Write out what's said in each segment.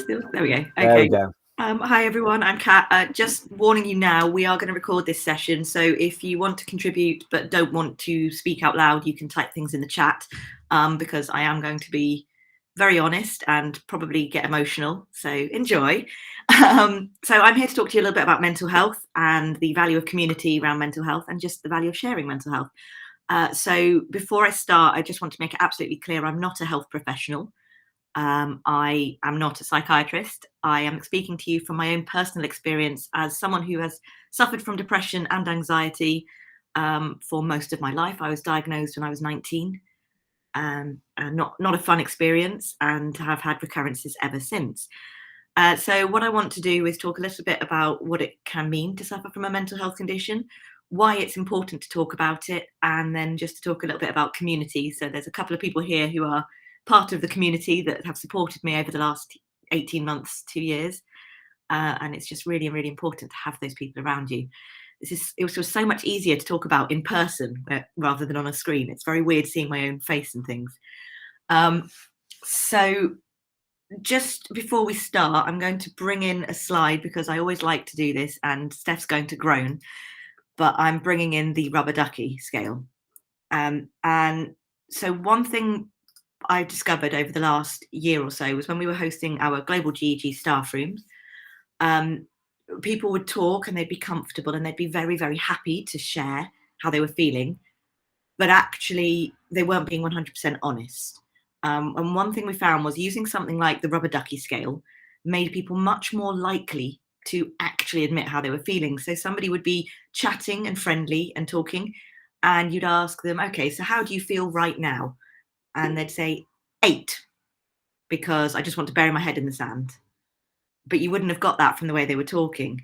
still? There we go. Okay. There we go. Hi everyone, I'm Kat. Just warning you now, we are going to record this session, so if you want to contribute but don't want to speak out loud, you can type things in the chat, because I am going to be very honest and probably get emotional, so enjoy. So I'm here to talk to you a little bit about mental health and the value of community around mental health and just the value of sharing mental health. So before I start, I just want to make it absolutely clear I'm not a health professional. I am not a psychiatrist. I am speaking to you from my own personal experience as someone who has suffered from depression and anxiety for most of my life. I was diagnosed when I was 19, and not a fun experience, and have had recurrences ever since. So what I want to do is talk a little bit about what it can mean to suffer from a mental health condition, why it's important to talk about it, and then just to talk a little bit about community. So there's a couple of people here who are part of the community that have supported me over the last 18 months, 2 years. And it's just really, really important to have those people around you. It was so much easier to talk about in person rather than on a screen. It's very weird seeing my own face and things. So just before we start, I'm going to bring in a slide because I always like to do this, and Steph's going to groan, but I'm bringing in the rubber ducky scale. And so one thing I discovered over the last year or so was when we were hosting our Global GEG staff rooms, people would talk and they'd be comfortable and they'd be very, very happy to share how they were feeling, but actually they weren't being 100% honest. And one thing we found was using something like the rubber ducky scale made people much more likely to actually admit how they were feeling. So somebody would be chatting and friendly and talking, and you'd ask them, okay, so how do you feel right now? And they'd say 8, because I just want to bury my head in the sand. But you wouldn't have got that from the way they were talking.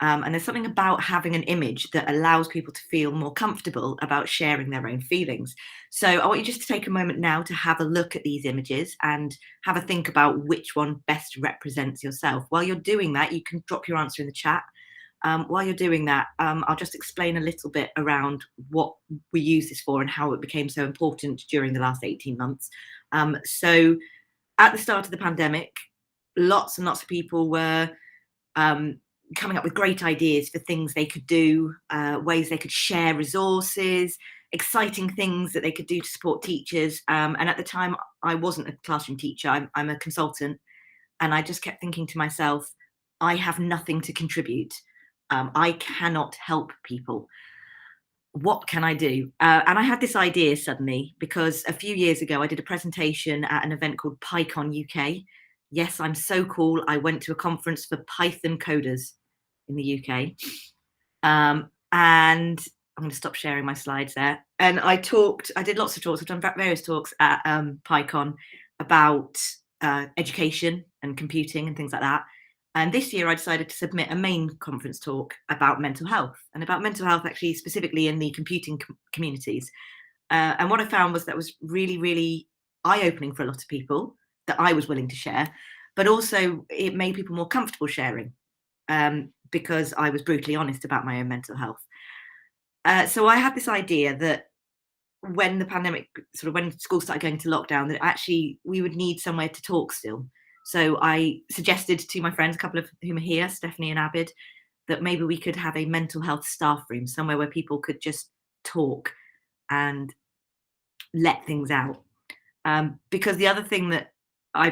And there's something about having an image that allows people to feel more comfortable about sharing their own feelings. So I want you just to take a moment now to have a look at these images and have a think about which one best represents yourself. While you're doing that, you can drop your answer in the chat. While you're doing that, I'll just explain a little bit around what we use this for and how it became so important during the last 18 months. So at the start of the pandemic, lots and lots of people were coming up with great ideas for things they could do, ways they could share resources, exciting things that they could do to support teachers. And at the time, I wasn't a classroom teacher, I'm a consultant. And I just kept thinking to myself, I have nothing to contribute. I cannot help people. What can I do? And I had this idea suddenly because a few years ago, I did a presentation at an event called PyCon UK. Yes, I'm so cool. I went to a conference for Python coders in the UK. And I'm going to stop sharing my slides there. And I did lots of talks. I've done various talks at PyCon about education and computing and things like that. And this year I decided to submit a main conference talk about mental health, and about mental health actually specifically in the computing communities. And what I found was that was really, really eye-opening for a lot of people that I was willing to share, but also it made people more comfortable sharing because I was brutally honest about my own mental health. So I had this idea that when the pandemic, when schools started going into lockdown, that actually we would need somewhere to talk still. So I suggested to my friends, a couple of whom are here, Stephanie and Abid, that maybe we could have a mental health staff room, somewhere where people could just talk and let things out. Because the other thing that I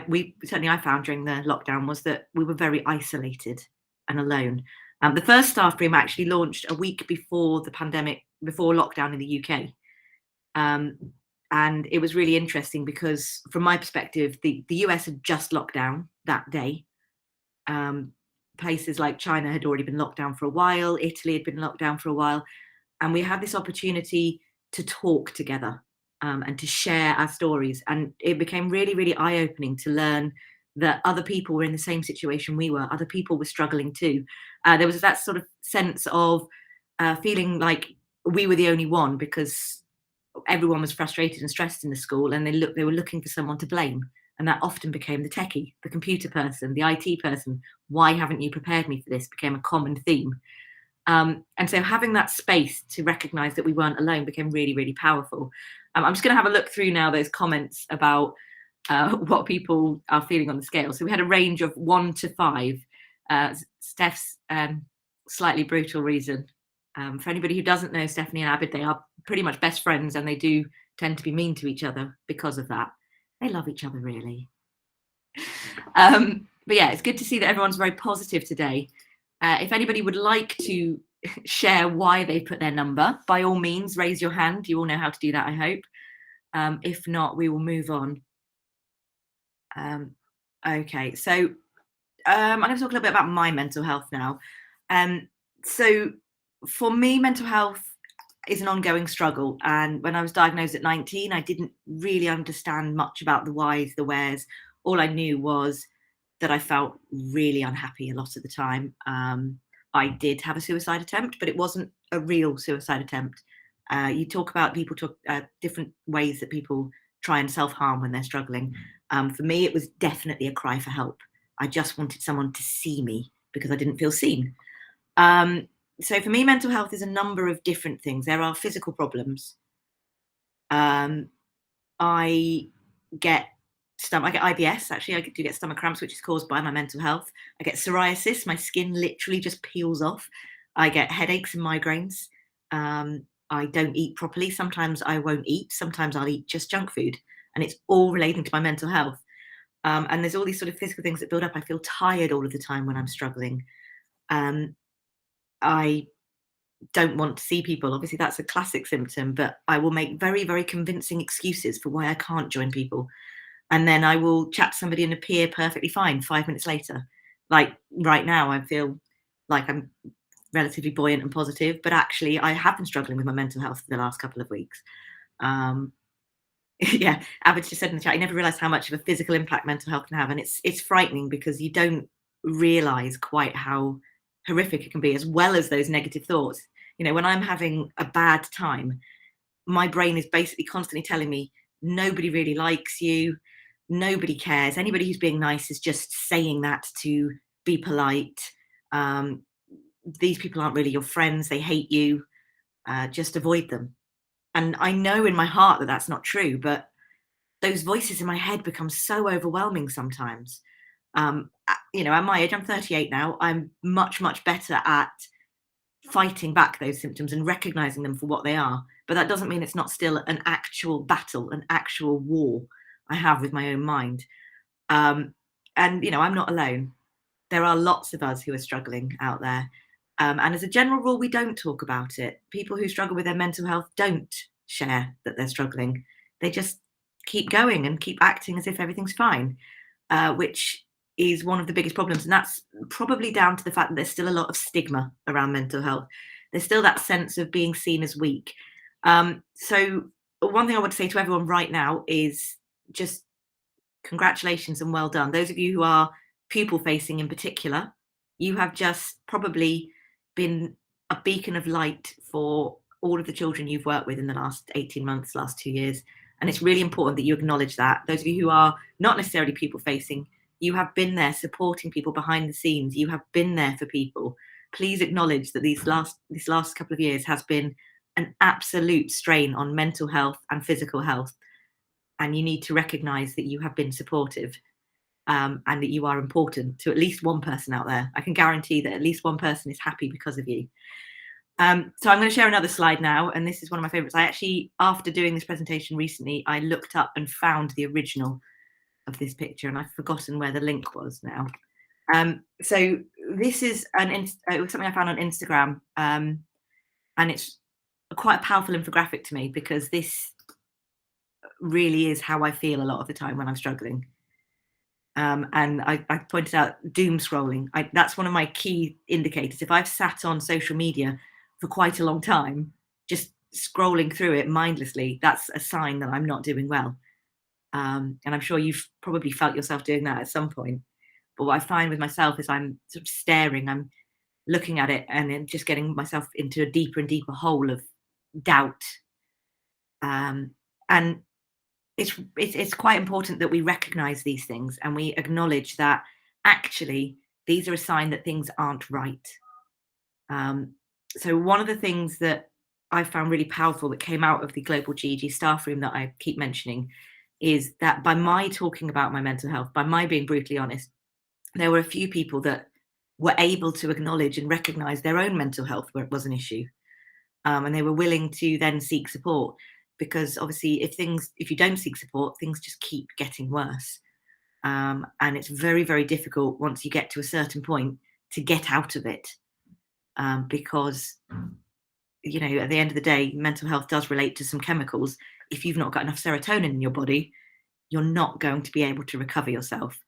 found during the lockdown was that we were very isolated and alone. The first staff room actually launched a week before the pandemic, before lockdown in the UK. And it was really interesting because from my perspective, the US had just locked down that day. Places like China had already been locked down for a while. Italy had been locked down for a while. And we had this opportunity to talk together and to share our stories. And it became really, really eye-opening to learn that other people were in the same situation we were. Other people were struggling too. There was that sort of sense of feeling like we were the only one, because everyone was frustrated and stressed in the school, and they were looking for someone to blame. And that often became the techie, the computer person, the IT person. Why haven't you prepared me for this? Became a common theme. And so having that space to recognize that we weren't alone became really, really powerful. I'm just going to have a look through now those comments about what people are feeling on the scale. So we had a range of 1 to 5. Steph's slightly brutal reason. For anybody who doesn't know Stephanie and Abid, they are pretty much best friends, and they do tend to be mean to each other because of that. They love each other, really. But yeah, it's good to see that everyone's very positive today. If anybody would like to share why they put their number, by all means, raise your hand. You all know how to do that, I hope. If not, we will move on. Okay, so I'm going to talk a little bit about my mental health now. So for me, mental health is an ongoing struggle. And when I was diagnosed at 19, I didn't really understand much about the whys, the wheres. All I knew was that I felt really unhappy a lot of the time. I did have a suicide attempt, but it wasn't a real suicide attempt. You talk about people talk different ways that people try and self-harm when they're struggling. For me, it was definitely a cry for help. I just wanted someone to see me because I didn't feel seen. So for me, mental health is a number of different things. There are physical problems. I get IBS, actually. I do get stomach cramps, which is caused by my mental health. I get psoriasis. My skin literally just peels off. I get headaches and migraines. I don't eat properly. Sometimes I won't eat. Sometimes I'll eat just junk food. And it's all relating to my mental health. And there's all these sort of physical things that build up. I feel tired all of the time when I'm struggling. I don't want to see people. Obviously, that's a classic symptom, but I will make very, very convincing excuses for why I can't join people. And then I will chat to somebody and appear perfectly fine 5 minutes later. Like right now, I feel like I'm relatively buoyant and positive, but actually I have been struggling with my mental health for the last couple of weeks. Yeah, Abid just said in the chat, you never realize how much of a physical impact mental health can have. And it's frightening because you don't realize quite how horrific it can be, as well as those negative thoughts. You know, when I'm having a bad time, my brain is basically constantly telling me, nobody really likes you, nobody cares. Anybody who's being nice is just saying that to be polite. These people aren't really your friends, they hate you, just avoid them. And I know in my heart that that's not true, but those voices in my head become so overwhelming sometimes. You know, at my age, I'm 38 now, I'm much, much better at fighting back those symptoms and recognizing them for what they are. But that doesn't mean it's not still an actual battle, an actual war I have with my own mind. And, you know, I'm not alone. There are lots of us who are struggling out there. And as a general rule, we don't talk about it. People who struggle with their mental health don't share that they're struggling. They just keep going and keep acting as if everything's fine, which is one of the biggest problems. And that's probably down to the fact that there's still a lot of stigma around mental health. There's still that sense of being seen as weak. So one thing I would say to everyone right now is just congratulations and well done. Those of you who are pupil facing in particular, you have just probably been a beacon of light for all of the children you've worked with in the last 18 months, last 2 years. And it's really important that you acknowledge that. Those of you who are not necessarily pupil facing, you have been there supporting people behind the scenes. You have been there for people. Please acknowledge that this last couple of years has been an absolute strain on mental health and physical health. And you need to recognize that you have been supportive, and that you are important to at least one person out there. I can guarantee that at least one person is happy because of you. So I'm going to share another slide now, and this is one of my favorites. I actually, after doing this presentation recently, I looked up and found the original of this picture, and I've forgotten where the link was now. So this is something I found on Instagram, and it's quite a powerful infographic to me because this really is how I feel a lot of the time when I'm struggling. And I pointed out doom scrolling. That's one of my key indicators. If I've sat on social media for quite a long time, just scrolling through it mindlessly, that's a sign that I'm not doing well. And I'm sure you've probably felt yourself doing that at some point. But what I find with myself is I'm sort of staring, I'm looking at it and then just getting myself into a deeper and deeper hole of doubt. And it's quite important that we recognize these things and we acknowledge that actually these are a sign that things aren't right. So one of the things that I found really powerful that came out of the Global GEG staff room that I keep mentioning is that by my talking about my mental health, by my being brutally honest, there were a few people that were able to acknowledge and recognize their own mental health where it was an issue. And they were willing to then seek support, because obviously if you don't seek support, things just keep getting worse. And it's very, very difficult once you get to a certain point to get out of it, because at the end of the day, mental health does relate to some chemicals. If you've not got enough serotonin in your body, you're not going to be able to recover yourself.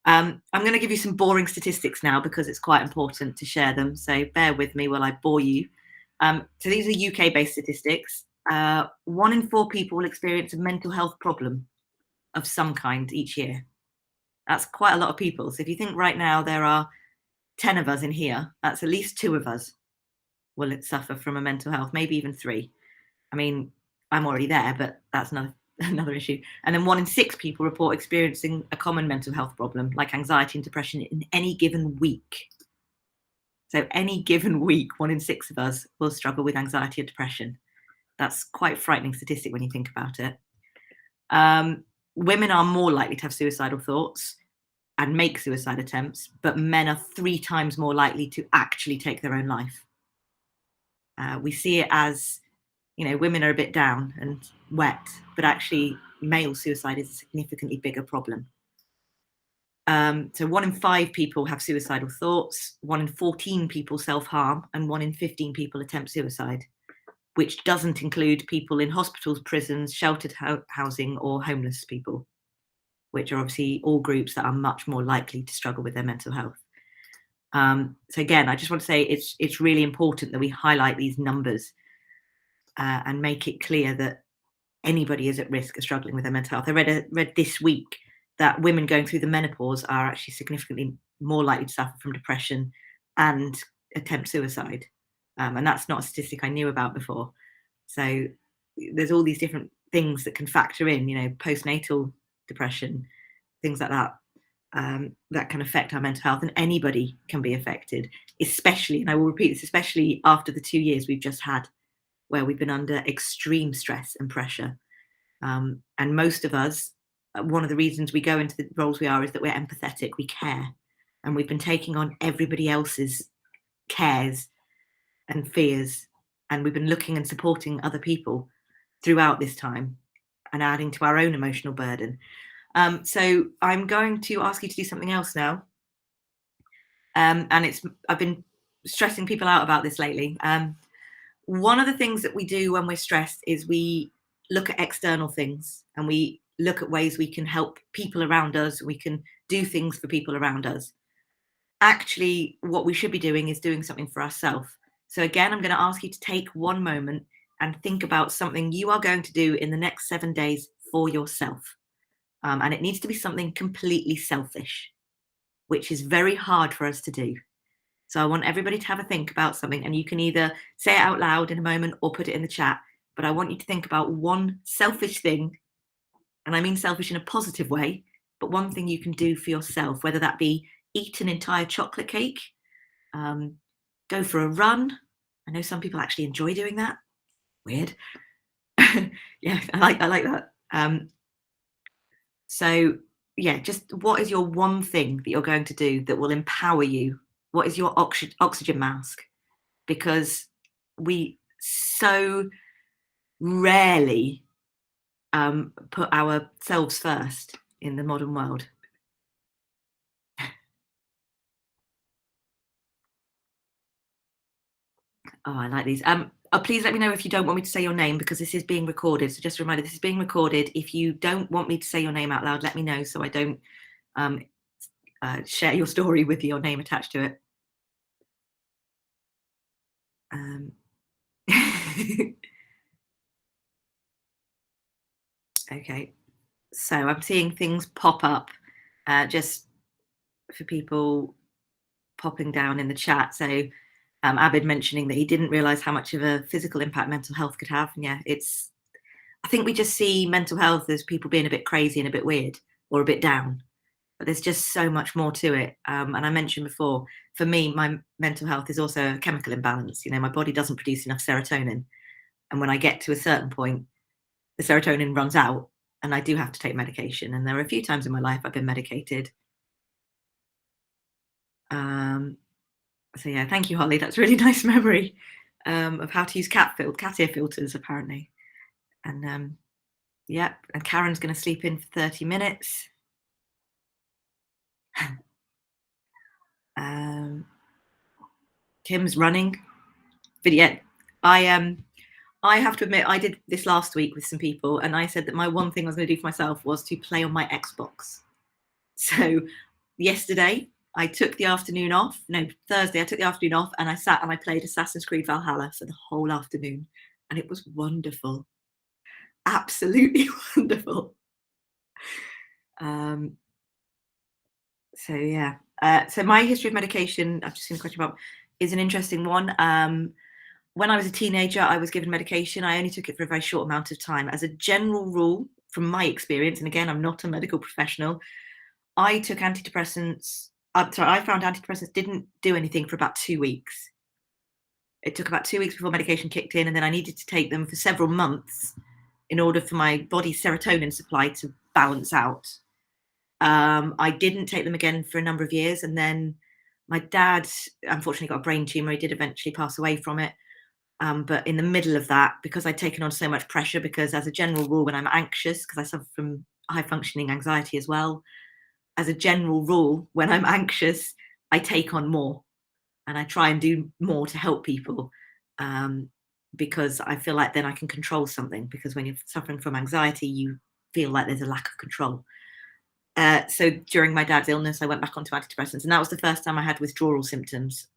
I'm going to give you some boring statistics now because it's quite important to share them. So bear with me while I bore you. So these are UK-based statistics. 1 in 4 people will experience a mental health problem of some kind each year. That's quite a lot of people. So if you think right now there are 10 of us in here, that's at least 2 of us will suffer from a mental health, maybe even 3. I mean, I'm already there, but that's another issue. And then 1 in 6 people report experiencing a common mental health problem like anxiety and depression in any given week. So any given week, 1 in 6 of us will struggle with anxiety or depression. That's quite a frightening statistic when you think about it. Women are more likely to have suicidal thoughts and make suicide attempts, but men are 3 times more likely to actually take their own life. We see it as, women are a bit down and wet, but actually male suicide is a significantly bigger problem. So 1 in 5 people have suicidal thoughts, 1 in 14 people self-harm, and 1 in 15 people attempt suicide, which doesn't include people in hospitals, prisons, sheltered housing, or homeless people, which are obviously all groups that are much more likely to struggle with their mental health. So again, I just want to say it's really important that we highlight these numbers and make it clear that anybody is at risk of struggling with their mental health. I read this week that women going through the menopause are actually significantly more likely to suffer from depression and attempt suicide. And that's not a statistic I knew about before. So there's all these different things that can factor in, postnatal depression, things like that, that can affect our mental health, and anybody can be affected, especially, and I will repeat this, especially after the 2 years we've just had, where we've been under extreme stress and pressure. And most of us, one of the reasons we go into the roles we are is that we're empathetic, we care, and we've been taking on everybody else's cares and fears, and we've been looking and supporting other people throughout this time and adding to our own emotional burden. So I'm going to ask you to do something else now. And I've been stressing people out about this lately. One of the things that we do when we're stressed is we look at external things, and we look at ways we can help people around us. We can do things for people around us. Actually, what we should be doing is doing something for ourselves. So again, I'm going to ask you to take one moment and think about something you are going to do in the next 7 days for yourself. And it needs to be something completely selfish, which is very hard for us to do. So I want everybody to have a think about something, and you can either say it out loud in a moment or put it in the chat. But I want you to think about one selfish thing, and I mean selfish in a positive way, but one thing you can do for yourself, whether that be eat an entire chocolate cake, go for a run. I know some people actually enjoy doing that. Weird. Yeah, I like that. So yeah, just what is your one thing that you're going to do that will empower you? What is your oxygen mask? Because we so rarely put ourselves first in the modern world. Oh, I like these. Please let me know if you don't want me to say your name, because this is being recorded. So just a reminder, this is being recorded. If you don't want me to say your name out loud, let me know so I don't share your story with your name attached to it. Okay, so I'm seeing things pop up just for people popping down in the chat. So Abid mentioning that he didn't realize how much of a physical impact mental health could have. And yeah, I think we just see mental health as people being a bit crazy and a bit weird or a bit down, but there's just so much more to it. And I mentioned before, for me, my mental health is also a chemical imbalance. My body doesn't produce enough serotonin. And when I get to a certain point, the serotonin runs out and I do have to take medication. And there are a few times in my life I've been medicated. So yeah, thank you, Holly. That's a really nice memory of how to use cat ear filters, apparently. And yeah, and Karen's going to sleep in for 30 minutes. Kim's running. But yeah, I have to admit, I did this last week with some people, and I said that my one thing I was going to do for myself was to play on my Xbox. So yesterday, I took the afternoon off. No, Thursday, I took the afternoon off, and I sat and I played Assassin's Creed Valhalla for the whole afternoon, and it was wonderful. Absolutely wonderful. So yeah. So my history of medication, I've just seen a question about, is an interesting one. When I was a teenager, I was given medication. I only took it for a very short amount of time. As a general rule, from my experience, and again, I'm not a medical professional, I took antidepressants. I found antidepressants didn't do anything for about 2 weeks. It took about 2 weeks before medication kicked in, and then I needed to take them for several months in order for my body's serotonin supply to balance out. I didn't take them again for a number of years, and then my dad unfortunately got a brain tumor. He did eventually pass away from it. But in the middle of that, because I'd taken on so much pressure, because as a general rule, when I'm anxious, because I suffer from high functioning anxiety as well, as a general rule, when I'm anxious, I take on more and I try and do more to help people, because I feel like then I can control something, because when you're suffering from anxiety, you feel like there's a lack of control. So during my dad's illness, I went back onto antidepressants, and that was the first time I had withdrawal symptoms.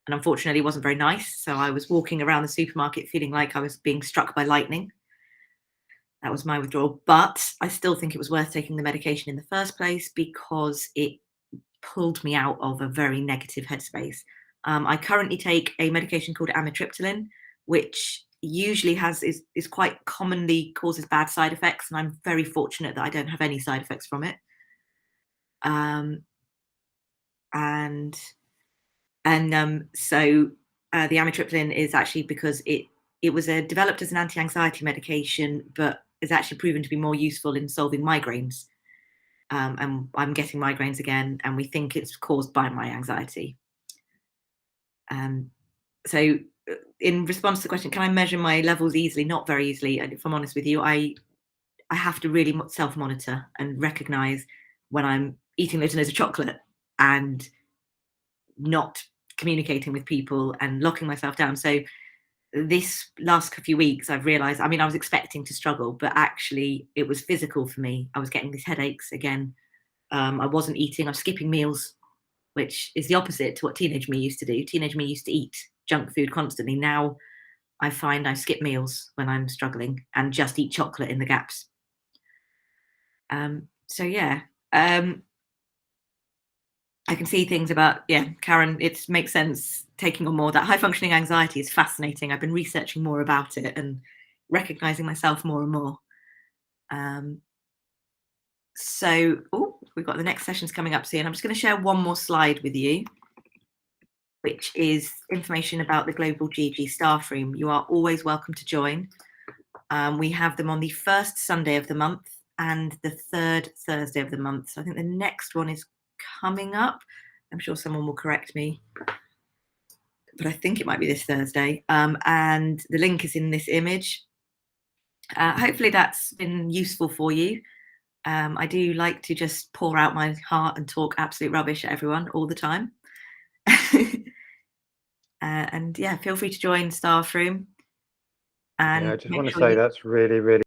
And unfortunately, it wasn't very nice. So I was walking around the supermarket feeling like I was being struck by lightning. That was my withdrawal. But I still think it was worth taking the medication in the first place, because it pulled me out of a very negative headspace. I currently take a medication called amitriptyline, which usually is quite commonly causes bad side effects, and I'm very fortunate that I don't have any side effects from it. So the amitriptyline is actually because it was developed as an anti-anxiety medication, but is actually proven to be more useful in solving migraines. And I'm getting migraines again, and we think it's caused by my anxiety. So in response to the question, can I measure my levels easily? Not very easily. And if I'm honest with you, I have to really self-monitor and recognize when I'm eating loads and loads of chocolate and not communicating with people and locking myself down. So this last few weeks, I've realized, I mean, I was expecting to struggle, but actually it was physical for me. I was getting these headaches again. I wasn't eating, I was skipping meals, which is the opposite to what teenage me used to do. Teenage me used to eat junk food constantly. Now I find I skip meals when I'm struggling and just eat chocolate in the gaps. So yeah, I can see things about, yeah, Karen, it makes sense taking on more. That high functioning anxiety is fascinating. I've been researching more about it and recognizing myself more and more. So we've got the next sessions coming up soon. I'm just going to share one more slide with you, which is information about the Global GEG staff room. You are always welcome to join. We have them on the first Sunday of the month and the third Thursday of the month. So I think the next one is coming up. I'm sure someone will correct me, but I think it might be this Thursday. And the link is in this image. Hopefully that's been useful for you. I do like to just pour out my heart and talk absolute rubbish at everyone all the time. And yeah, feel free to join staff room. And yeah, I just want to say that's really, really